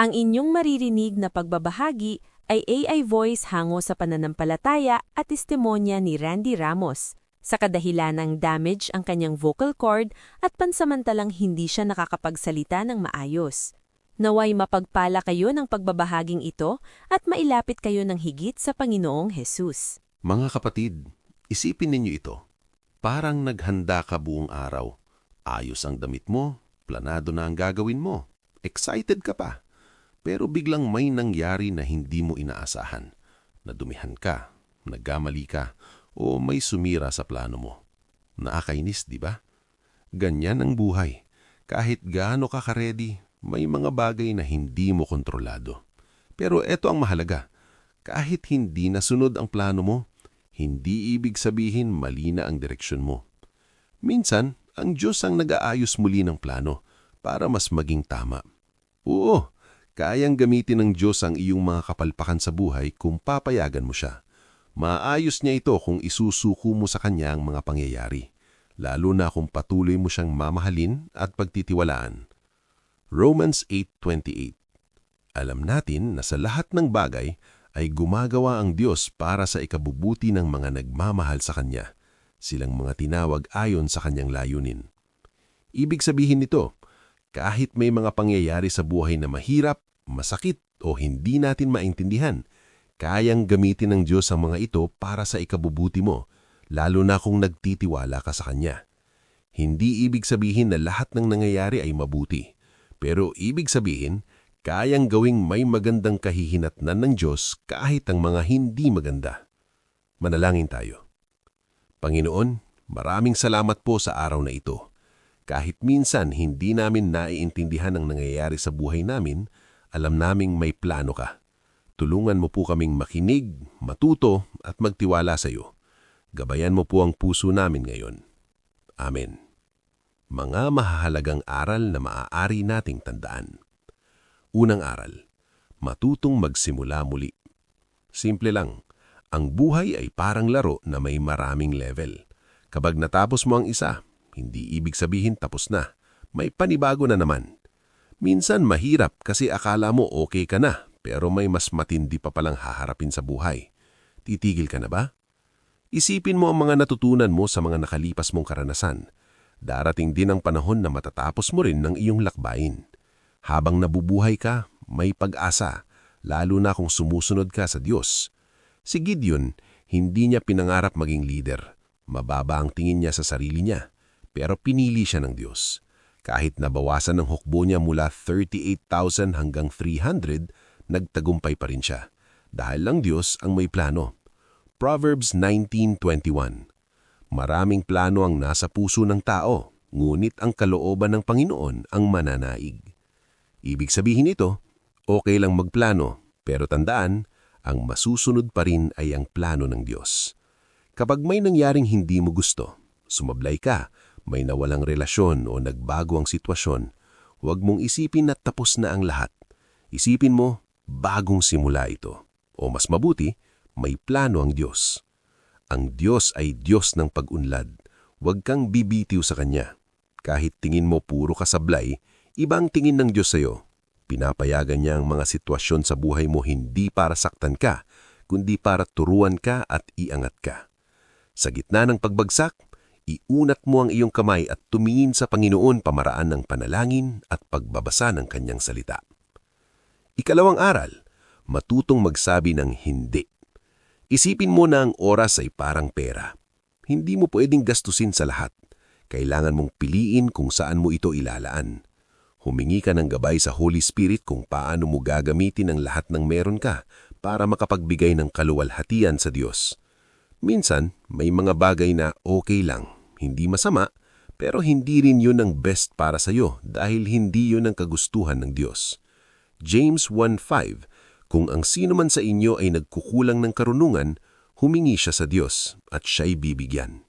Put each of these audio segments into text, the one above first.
Ang inyong maririnig na pagbabahagi ay AI voice hango sa pananampalataya at testimonya ni Randy Ramos. Sa kadahilan ng damage ang kanyang vocal cord at pansamantalang hindi siya nakakapagsalita ng maayos. Naway mapagpala kayo ng pagbabahaging ito at mailapit kayo ng higit sa Panginoong Hesus. Mga kapatid, isipin ninyo ito. Parang naghanda ka buong araw. Ayos ang damit mo, planado na ang gagawin mo. Excited ka pa. Pero biglang may nangyari na hindi mo inaasahan. Nadumihan ka, nagkamali ka, o may sumira sa plano mo. Nakakainis, di ba? Ganyan ang buhay. Kahit gaano ka ka-ready, may mga bagay na hindi mo kontrolado. Pero eto ang mahalaga. Kahit hindi nasunod ang plano mo, hindi ibig sabihin mali na ang direksyon mo. Minsan, ang Diyos ang nag-aayos muli ng plano para mas maging tama. Oo, kayang gamitin ng Diyos ang iyong mga kapalpakan sa buhay kung papayagan mo siya. Maayos niya ito kung isusuko mo sa Kanya ang mga pangyayari, lalo na kung patuloy mo siyang mamahalin at pagtitiwalaan. Romans 8:28. Alam natin na sa lahat ng bagay ay gumagawa ang Diyos para sa ikabubuti ng mga nagmamahal sa Kanya, silang mga tinawag ayon sa Kanyang layunin. Ibig sabihin nito, kahit may mga pangyayari sa buhay na mahirap, masakit o hindi natin maintindihan, kayang gamitin ng Diyos ang mga ito para sa ikabubuti mo, lalo na kung nagtitiwala ka sa Kanya. Hindi ibig sabihin na lahat ng nangyayari ay mabuti, pero ibig sabihin, kayang gawing may magandang kahihinatnan ng Diyos kahit ang mga hindi maganda. Manalangin tayo. Panginoon, maraming salamat po sa araw na ito. Kahit minsan hindi namin naiintindihan ang nangyayari sa buhay namin, alam naming may plano ka. Tulungan mo po kaming makinig, matuto at magtiwala sa iyo. Gabayan mo po ang puso namin ngayon. Amen. Mga mahahalagang aral na maaari nating tandaan. Unang aral, matutong magsimula muli. Simple lang, ang buhay ay parang laro na may maraming level. Kapag natapos mo ang isa, hindi ibig sabihin tapos na. May panibago na naman. Minsan mahirap kasi akala mo okay ka na, pero may mas matindi pa palang haharapin sa buhay. Titigil ka na ba? Isipin mo ang mga natutunan mo sa mga nakalipas mong karanasan. Darating din ang panahon na matatapos mo rin ng iyong lakbayin. Habang nabubuhay ka, may pag-asa, lalo na kung sumusunod ka sa Diyos. Si Gideon, hindi niya pinangarap maging leader. Mababa ang tingin niya sa sarili niya, pero pinili siya ng Diyos. Kahit nabawasan ng hukbo niya mula 38,000 hanggang 300, nagtagumpay pa rin siya. Dahil lang Diyos ang may plano. Proverbs 19:21. Maraming plano ang nasa puso ng tao, ngunit ang kalooban ng Panginoon ang mananaig. Ibig sabihin nito, okay lang magplano, pero tandaan, ang masusunod pa rin ay ang plano ng Diyos. Kapag may nangyaring hindi mo gusto, sumablay ka, may nawalang relasyon o nagbago ang sitwasyon, huwag mong isipin na tapos na ang lahat. Isipin mo, bagong simula ito. O mas mabuti, may plano ang Diyos. Ang Diyos ay Diyos ng pag-unlad. Huwag kang bibitiw sa Kanya. Kahit tingin mo puro kasablay, ibang tingin ng Diyos sa iyo. Pinapayagan niya ang mga sitwasyon sa buhay mo hindi para saktan ka, kundi para turuan ka at iangat ka. Sa gitna ng pagbagsak, iunat mo ang iyong kamay at tumingin sa Panginoon pamaraan ng panalangin at pagbabasa ng Kanyang salita. Ikalawang aral, matutong magsabi ng hindi. Isipin mo na ang oras ay parang pera. Hindi mo pwedeng gastusin sa lahat. Kailangan mong piliin kung saan mo ito ilalaan. Humingi ka ng gabay sa Holy Spirit kung paano mo gagamitin ang lahat ng meron ka para makapagbigay ng kaluwalhatian sa Diyos. Minsan, may mga bagay na okay lang, hindi masama, pero hindi rin yun ang best para sa iyo dahil hindi yun ang kagustuhan ng Diyos. James 1:5, kung ang sino man sa inyo ay nagkukulang ng karunungan, humingi siya sa Diyos at siya'y bibigyan.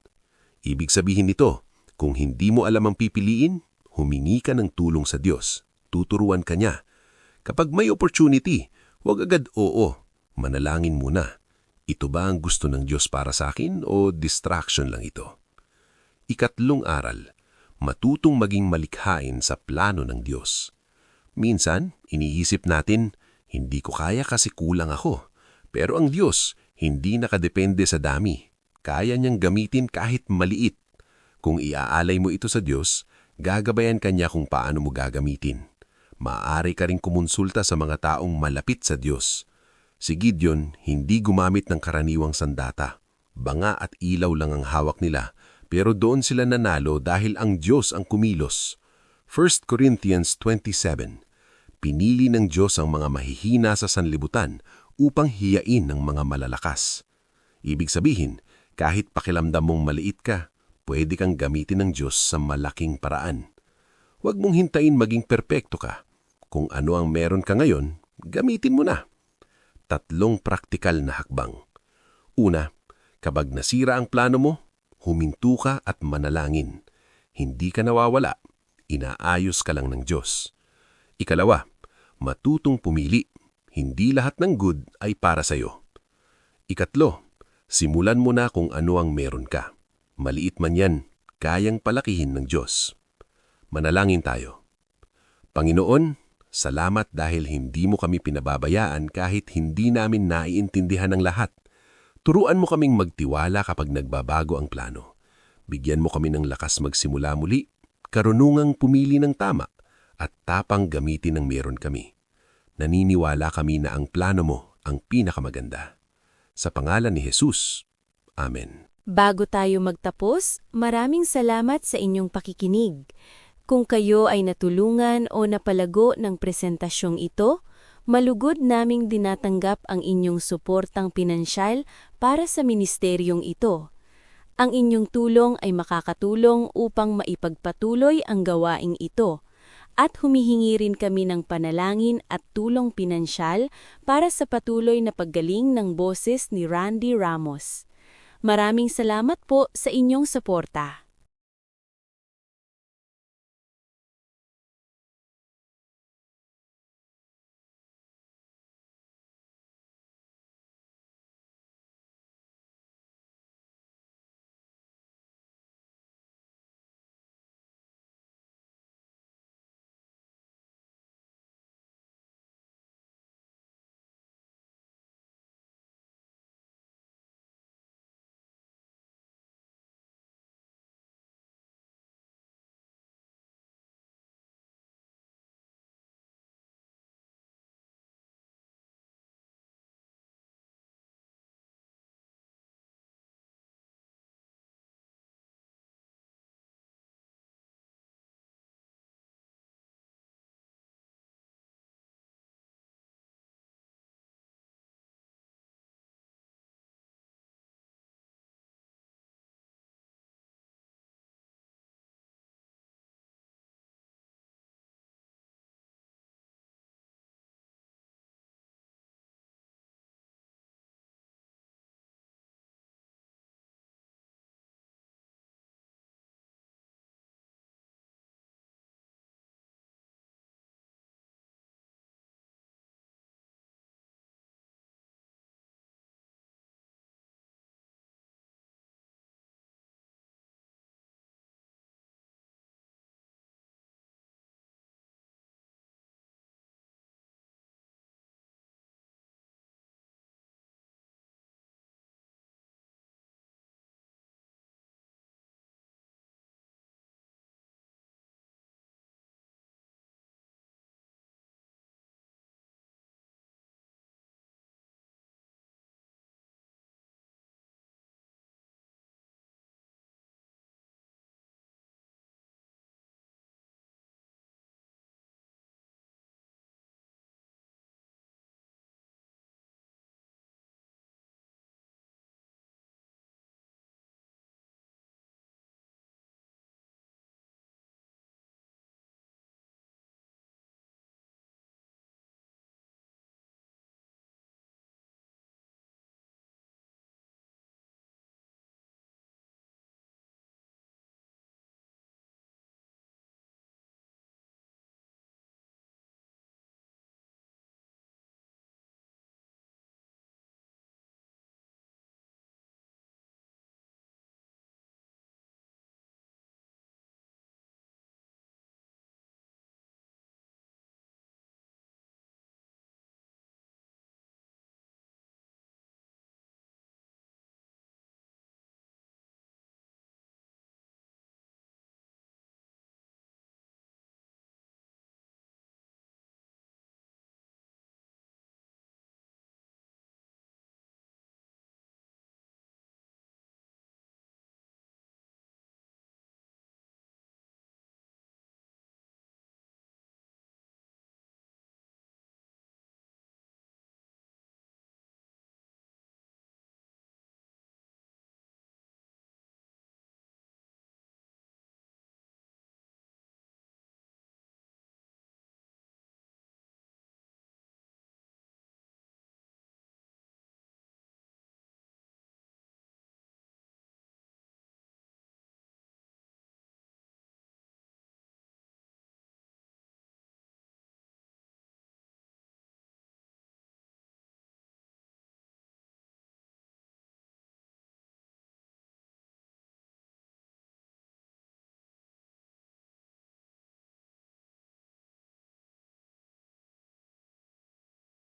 Ibig sabihin nito, kung hindi mo alam ang pipiliin, humingi ka ng tulong sa Diyos, tuturuan ka niya. Kapag may opportunity, huwag agad oo, manalangin muna. Ito ba ang gusto ng Diyos para sa akin o distraction lang ito? Ikatlong aral, matutong maging malikhain sa plano ng Diyos. Minsan, iniisip natin, hindi ko kaya kasi kulang ako. Pero ang Diyos, hindi nakadepende sa dami. Kaya niyang gamitin kahit maliit. Kung iaalay mo ito sa Diyos, gagabayan ka niya kung paano mo gagamitin. Maaari ka ring kumonsulta sa mga taong malapit sa Diyos. Si Gideon, hindi gumamit ng karaniwang sandata. Banga at ilaw lang ang hawak nila, pero doon sila nanalo dahil ang Diyos ang kumilos. 1 Corinthians 27. Pinili ng Diyos ang mga mahihina sa sanlibutan upang hiyain ng mga malalakas. Ibig sabihin, kahit pakiramdam mong maliit ka, pwede kang gamitin ng Diyos sa malaking paraan. Huwag mong hintayin maging perpekto ka. Kung ano ang meron ka ngayon, gamitin mo na. 3 praktikal na hakbang. Una, kapag nasira ang plano mo, huminto ka at manalangin. Hindi ka nawawala, inaayos ka lang ng Diyos. Ikalawa, matutong pumili. Hindi lahat ng good ay para sa iyo. Ikatlo, simulan mo na kung ano ang meron ka. Maliit man yan, kayang palakihin ng Diyos. Manalangin tayo. Panginoon, salamat dahil hindi mo kami pinababayaan kahit hindi namin naiintindihan ang lahat. Turuan mo kaming magtiwala kapag nagbabago ang plano. Bigyan mo kami ng lakas magsimula muli, karunungang pumili ng tama, at tapang gamitin ang meron kami. Naniniwala kami na ang plano mo ang pinakamaganda. Sa pangalan ni Jesus. Amen. Bago tayo magtapos, maraming salamat sa inyong pakikinig. Kung kayo ay natulungan o napalago ng presentasyong ito, malugod naming dinatanggap ang inyong suportang pinansyal para sa ministeryong ito. Ang inyong tulong ay makakatulong upang maipagpatuloy ang gawaing ito. At humihingi rin kami ng panalangin at tulong pinansyal para sa patuloy na paggaling ng boses ni Randy Ramos. Maraming salamat po sa inyong suporta.